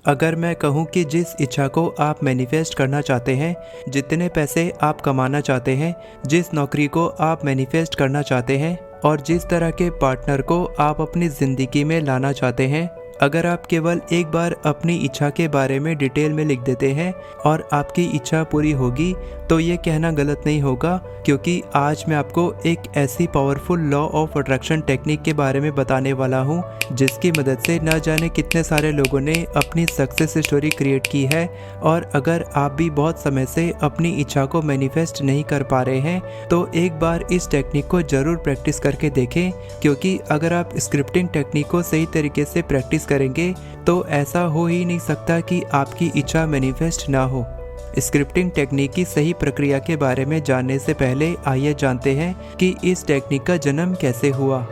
अगर मैं कहूँ कि जिस इच्छा को आप मैनिफेस्ट करना चाहते हैं, जितने पैसे आप कमाना चाहते हैं, जिस नौकरी को आप मैनिफेस्ट करना चाहते हैं और जिस तरह के पार्टनर को आप अपनी ज़िंदगी में लाना चाहते हैं, अगर आप केवल एक बार अपनी इच्छा के बारे में डिटेल में लिख देते हैं और आपकी इच्छा पूरी होगी, तो ये कहना गलत नहीं होगा, क्योंकि आज मैं आपको एक ऐसी powerful law of attraction technique के बारे में बताने वाला हूँ जिसकी मदद से न जाने कितने सारे लोगों ने अपनी सक्सेस स्टोरी क्रिएट की है। और अगर आप भी बहुत समय से अपनी इच्छा को मैनिफेस्ट नहीं कर पा रहे हैं, तो एक बार इस टेक्निक को ज़रूर प्रैक्टिस करके देखें, क्योंकि अगर आप स्क्रिप्टिंग टेक्निक को सही तरीके से प्रैक्टिस करेंगे तो ऐसा हो ही नहीं सकता कि आपकी इच्छा मैनिफेस्ट ना हो। स्क्रिप्टिंग टेक्निक की सही प्रक्रिया के बारे में जानने से पहले आइए जानते हैं कि इस टेक्निक का जन्म कैसे हुआ।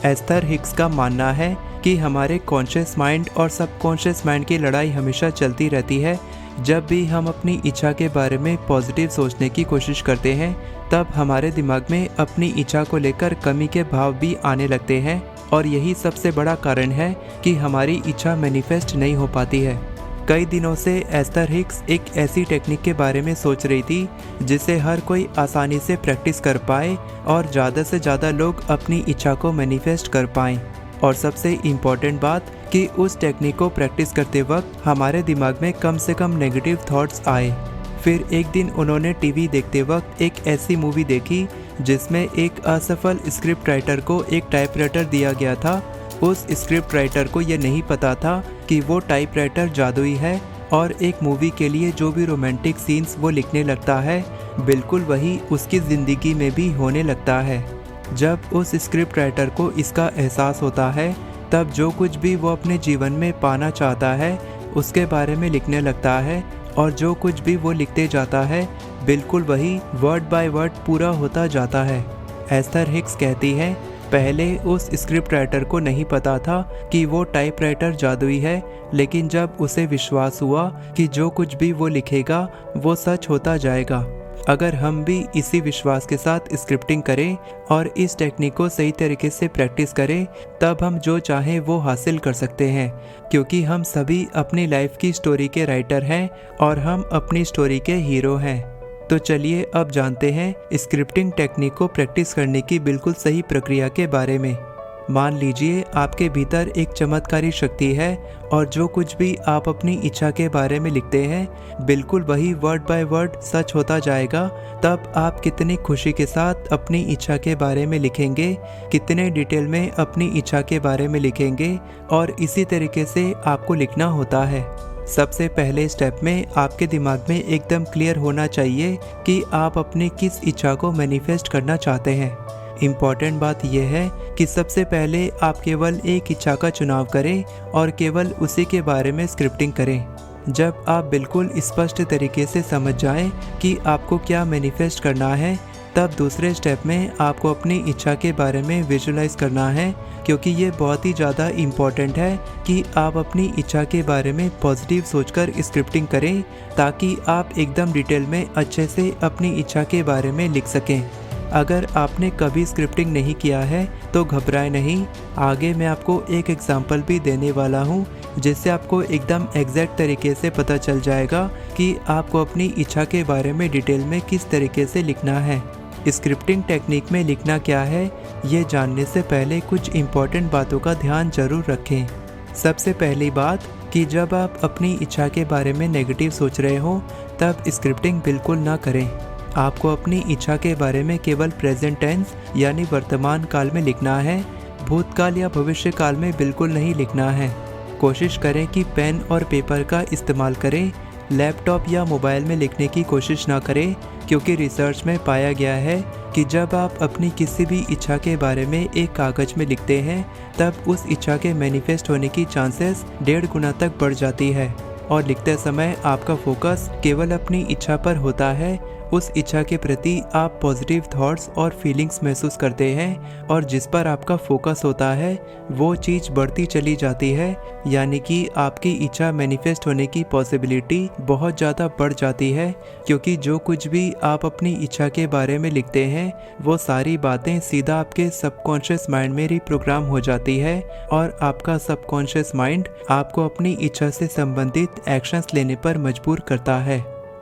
एस्थर हिक्स का मानना है कि हमारे कॉन्शियस माइंड और सबकॉन्शियस माइंड की लड़ाई हमेशा चलती रहती है। जब भी हम अपनी इच्छा के बारे में पॉजिटिव सोचने की कोशिश करते हैं, तब हमारे दिमाग में अपनी इच्छा को लेकर कमी के भाव भी आने लगते हैं, और यही सबसे बड़ा कारण है कि हमारी इच्छा मैनिफेस्ट नहीं हो पाती है। कई दिनों से एस्थर हिक्स एक ऐसी टेक्निक के बारे में सोच रही थी जिसे हर कोई आसानी से प्रैक्टिस कर पाए और ज़्यादा से ज़्यादा लोग अपनी इच्छा को मैनिफेस्ट कर पाएं। और सबसे इम्पॉर्टेंट बात कि उस टेक्निक को प्रैक्टिस करते वक्त हमारे दिमाग में कम से कम नेगेटिव थॉट्स आए। फिर एक दिन उन्होंने टीवी देखते वक्त एक ऐसी मूवी देखी जिसमें एक असफल स्क्रिप्ट राइटर को एक टाइपराइटर दिया गया था। उस स्क्रिप्ट राइटर को यह नहीं पता था कि वो टाइपराइटर जादुई है और एक मूवी के लिए जो भी रोमांटिक सीन्स वो लिखने लगता है, बिल्कुल वही उसकी ज़िंदगी में भी होने लगता है। जब उस स्क्रिप्ट राइटर को इसका एहसास होता है, तब जो कुछ भी वो अपने जीवन में पाना चाहता है उसके बारे में लिखने लगता है, और जो कुछ भी वो लिखते जाता है बिल्कुल वही वर्ड बाय वर्ड पूरा होता जाता है। एस्थर हिक्स कहती है, पहले उस स्क्रिप्ट राइटर को नहीं पता था कि वो टाइपराइटर जादुई है, लेकिन जब उसे विश्वास हुआ कि जो कुछ भी वो लिखेगा वो सच होता जाएगा। अगर हम भी इसी विश्वास के साथ स्क्रिप्टिंग करें और इस टेक्निक को सही तरीके से प्रैक्टिस करें, तब हम जो चाहें वो हासिल कर सकते हैं, क्योंकि हम सभी अपनी लाइफ की स्टोरी के राइटर हैं और हम अपनी स्टोरी के हीरो हैं। तो चलिए अब जानते हैं स्क्रिप्टिंग टेक्निक को प्रैक्टिस करने की बिल्कुल सही प्रक्रिया के बारे में। मान लीजिए आपके भीतर एक चमत्कारी शक्ति है और जो कुछ भी आप अपनी इच्छा के बारे में लिखते हैं बिल्कुल वही वर्ड बाय वर्ड सच होता जाएगा। तब आप कितनी खुशी के साथ अपनी इच्छा के बारे में लिखेंगे, कितने डिटेल में अपनी इच्छा के बारे में लिखेंगे, और इसी तरीके से आपको लिखना होता है। सबसे पहले स्टेप में आपके दिमाग में एकदम क्लियर होना चाहिए कि आप अपनी किस इच्छा को मैनिफेस्ट करना चाहते हैं। इम्पॉर्टेंट बात यह है कि सबसे पहले आप केवल एक इच्छा का चुनाव करें और केवल उसी के बारे में स्क्रिप्टिंग करें। जब आप बिल्कुल स्पष्ट तरीके से समझ जाएं कि आपको क्या मैनिफेस्ट करना है, तब दूसरे स्टेप में आपको अपनी इच्छा के बारे में विजुलाइज करना है, क्योंकि ये बहुत ही ज़्यादा इम्पॉर्टेंट है कि आप अपनी इच्छा के बारे में पॉजिटिव सोचकर स्क्रिप्टिंग करें, ताकि आप एकदम डिटेल में अच्छे से अपनी इच्छा के बारे में लिख सकें। अगर आपने कभी स्क्रिप्टिंग नहीं किया है तो घबराएं नहीं। आगे मैं आपको एक एग्जांपल भी देने वाला हूँ, जिससे आपको एकदम एग्जैक्ट तरीके से पता चल जाएगा कि आपको अपनी इच्छा के बारे में डिटेल में किस तरीके से लिखना है। स्क्रिप्टिंग टेक्निक में लिखना क्या है, ये जानने से पहले कुछ इम्पॉर्टेंट बातों का ध्यान जरूर रखें। सबसे पहली बात कि जब आप अपनी इच्छा के बारे में नेगेटिव सोच रहे हो, तब स्क्रिप्टिंग बिल्कुल ना करें। आपको अपनी इच्छा के बारे में केवल प्रेजेंट टेंस यानी वर्तमान काल में लिखना है। भूतकाल या भविष्य काल में बिल्कुल नहीं लिखना है। कोशिश करें कि पेन और पेपर का इस्तेमाल करें। लैपटॉप या मोबाइल में लिखने की कोशिश ना करें, क्योंकि रिसर्च में पाया गया है कि जब आप अपनी किसी भी इच्छा के बारे में एक कागज़ में लिखते हैं, तब उस इच्छा के मैनिफेस्ट होने की चांसेस 1.5 गुना तक बढ़ जाती है। और लिखते समय आपका फोकस केवल अपनी इच्छा पर होता है उस इच्छा के प्रति आप पॉजिटिव थॉट्स और फीलिंग्स महसूस करते हैं और जिस पर आपका फोकस होता है वो चीज़ बढ़ती चली जाती है, यानी कि आपकी इच्छा मैनिफेस्ट होने की पॉसिबिलिटी बहुत ज़्यादा बढ़ जाती है, क्योंकि जो कुछ भी आप अपनी इच्छा के बारे में लिखते हैं वो सारी बातें सीधा आपके सबकॉन्शियस माइंड में रिप्रोग्राम हो जाती है और आपका सबकॉन्शियस माइंड आपको अपनी इच्छा से संबंधित एक्शंस लेने पर मजबूर करता है।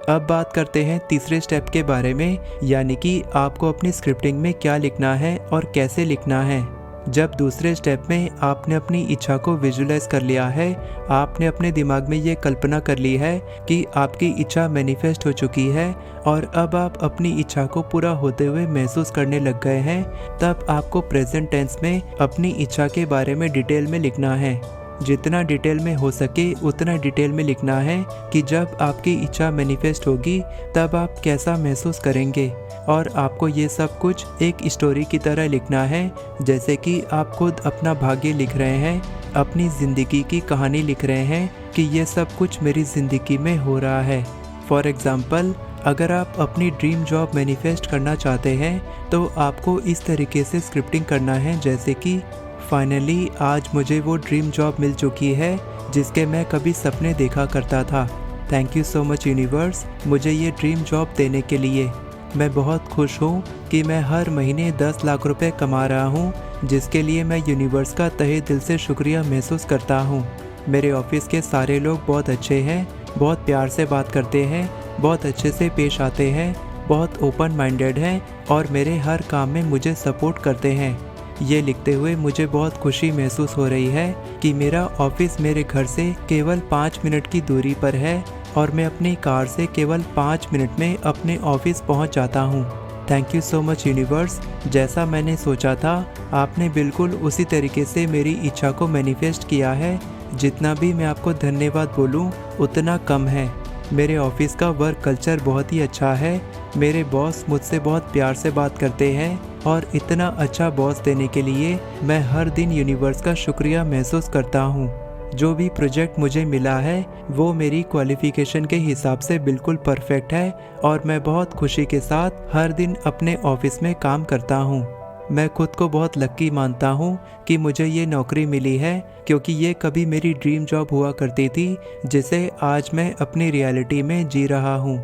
अब बात करते हैं तीसरे स्टेप के बारे में, यानी कि आपको अपनी स्क्रिप्टिंग में क्या लिखना है और कैसे लिखना है। जब दूसरे स्टेप में आपने अपनी इच्छा को विजुलाइज कर लिया है, आपने अपने दिमाग में ये कल्पना कर ली है कि आपकी इच्छा मैनिफेस्ट हो चुकी है और अब आप अपनी इच्छा को पूरा होते हुए महसूस करने लग गए हैं, तब आपको प्रेजेंट टेंस में अपनी इच्छा के बारे में डिटेल में लिखना है। जितना डिटेल में हो सके उतना डिटेल में लिखना है कि जब आपकी इच्छा मैनिफेस्ट होगी तब आप कैसा महसूस करेंगे, और आपको ये सब कुछ एक स्टोरी की तरह लिखना है, जैसे कि आप खुद अपना भाग्य लिख रहे हैं, अपनी ज़िंदगी की कहानी लिख रहे हैं कि ये सब कुछ मेरी ज़िंदगी में हो रहा है। फॉर एग्ज़ाम्पल, अगर आप अपनी ड्रीम जॉब मैनिफेस्ट करना चाहते हैं तो आपको इस तरीके से स्क्रिप्टिंग करना है, जैसे कि फाइनली आज मुझे वो ड्रीम जॉब मिल चुकी है जिसके मैं कभी सपने देखा करता था। Thank you so much universe मुझे ये ड्रीम जॉब देने के लिए। मैं बहुत खुश हूँ कि मैं हर महीने 10 लाख रुपए कमा रहा हूँ, जिसके लिए मैं यूनिवर्स का तहे दिल से शुक्रिया महसूस करता हूँ। मेरे ऑफिस के सारे लोग बहुत अच्छे हैं, बहुत प्यार से बात करते हैं, बहुत अच्छे से पेश आते हैं, बहुत ओपन माइंडेड हैं और मेरे हर काम में मुझे सपोर्ट करते हैं। ये लिखते हुए मुझे बहुत खुशी महसूस हो रही है कि मेरा ऑफिस मेरे घर से केवल 5 मिनट की दूरी पर है और मैं अपनी कार से केवल 5 मिनट में अपने ऑफिस पहुंच जाता हूं। Thank you so much universe, जैसा मैंने सोचा था आपने बिल्कुल उसी तरीके से मेरी इच्छा को मैनिफेस्ट किया है। जितना भी मैं आपको धन्यवाद बोलूं उतना कम है। मेरे ऑफिस का वर्क कल्चर बहुत ही अच्छा है। मेरे बॉस मुझसे बहुत प्यार से बात करते हैं और इतना अच्छा बॉस देने के लिए मैं हर दिन यूनिवर्स का शुक्रिया महसूस करता हूँ। जो भी प्रोजेक्ट मुझे मिला है वो मेरी क्वालिफिकेशन के हिसाब से बिल्कुल परफेक्ट है और मैं बहुत खुशी के साथ हर दिन अपने ऑफिस में काम करता हूँ। मैं खुद को बहुत लक्की मानता हूँ कि मुझे ये नौकरी मिली है, क्योंकि ये कभी मेरी ड्रीम जॉब हुआ करती थी जिसे आज मैं अपनी रियलिटी में जी रहा हूँ।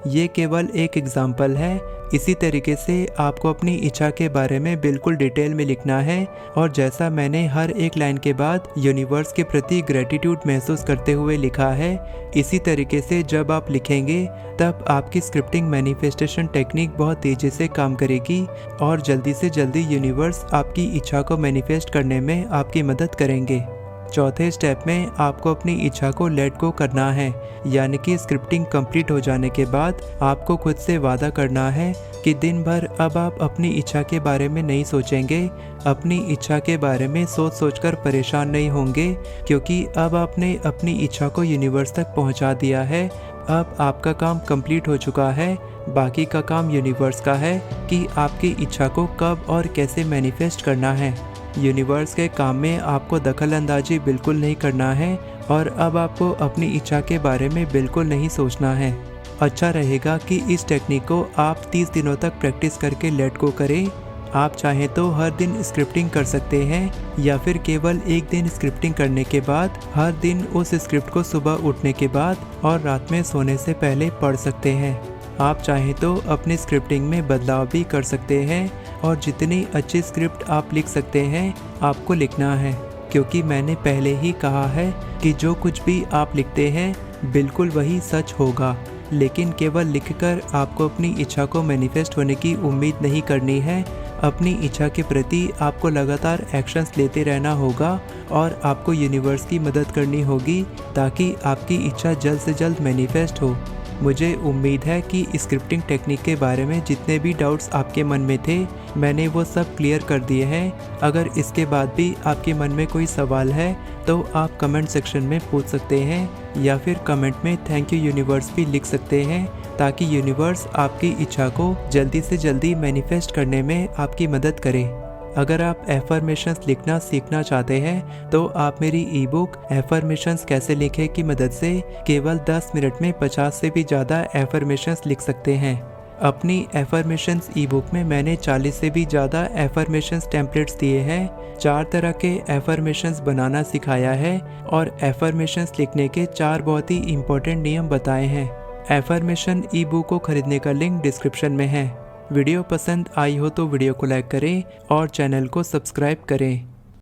ये केवल एक एग्जाम्पल है। इसी तरीके से आपको अपनी इच्छा के बारे में बिल्कुल डिटेल में लिखना है और जैसा मैंने हर एक लाइन के बाद यूनिवर्स के प्रति ग्रेटिट्यूड महसूस करते हुए लिखा है, इसी तरीके से जब आप लिखेंगे तब आपकी स्क्रिप्टिंग मैनिफेस्टेशन टेक्निक बहुत तेज़ी से काम करेगी और जल्दी से जल्दी यूनिवर्स आपकी इच्छा को मैनिफेस्ट करने में आपकी मदद करेंगे। चौथे स्टेप में आपको अपनी इच्छा को लेट गो करना है, यानी कि स्क्रिप्टिंग कंप्लीट हो जाने के बाद आपको खुद से वादा करना है कि दिन भर अब आप अपनी इच्छा के बारे में नहीं सोचेंगे, अपनी इच्छा के बारे में सोच सोचकर परेशान नहीं होंगे, क्योंकि अब आपने अपनी इच्छा को यूनिवर्स तक पहुंचा दिया है। अब आपका काम कंप्लीट हो चुका है। बाकी का काम यूनिवर्स का है कि आपकी इच्छा को कब और कैसे मैनिफेस्ट करना है। यूनिवर्स के काम में आपको दखल अंदाजी बिल्कुल नहीं करना है और अब आपको अपनी इच्छा के बारे में बिल्कुल नहीं सोचना है। अच्छा रहेगा कि इस टेक्निक को आप 30 दिनों तक प्रैक्टिस करके लेट गो करें। आप चाहें तो हर दिन स्क्रिप्टिंग कर सकते हैं या फिर केवल एक दिन स्क्रिप्टिंग करने के बाद हर दिन उस स्क्रिप्ट को सुबह उठने के बाद और रात में सोने से पहले पढ़ सकते हैं। आप चाहें तो अपनी स्क्रिप्टिंग में बदलाव भी कर सकते हैं और जितनी अच्छी स्क्रिप्ट आप लिख सकते हैं आपको लिखना है, क्योंकि मैंने पहले ही कहा है कि जो कुछ भी आप लिखते हैं बिल्कुल वही सच होगा। लेकिन केवल लिखकर आपको अपनी इच्छा को मैनिफेस्ट होने की उम्मीद नहीं करनी है। अपनी इच्छा के प्रति आपको लगातार एक्शंस लेते रहना होगा और आपको यूनिवर्स की मदद करनी होगी ताकि आपकी इच्छा जल्द से जल्द मैनिफेस्ट हो। मुझे उम्मीद है कि स्क्रिप्टिंग टेक्निक के बारे में जितने भी डाउट्स आपके मन में थे मैंने वो सब क्लियर कर दिए हैं। अगर इसके बाद भी आपके मन में कोई सवाल है तो आप कमेंट सेक्शन में पूछ सकते हैं या फिर कमेंट में थैंक यू यूनिवर्स भी लिख सकते हैं, ताकि यूनिवर्स आपकी इच्छा को जल्दी से जल्दी मैनिफेस्ट करने में आपकी मदद करे। अगर आप एफर्मेशंस लिखना सीखना चाहते हैं तो आप मेरी ई बुक एफर्मेशंस कैसे लिखें की मदद से केवल 10 मिनट में 50 से भी ज़्यादा एफर्मेशंस लिख सकते हैं। अपनी एफर्मेशंस ई बुक में मैंने 40 से भी ज़्यादा एफर्मेशंस टेम्पलेट्स दिए हैं, 4 तरह के एफर्मेशंस बनाना सिखाया है और एफर्मेशंस लिखने के 4 बहुत ही इम्पोर्टेंट नियम बताए हैं। एफर्मेशन ई बुक को खरीदने का लिंक डिस्क्रिप्शन में है। वीडियो पसंद आई हो तो वीडियो को लाइक करें और चैनल को सब्सक्राइब करें।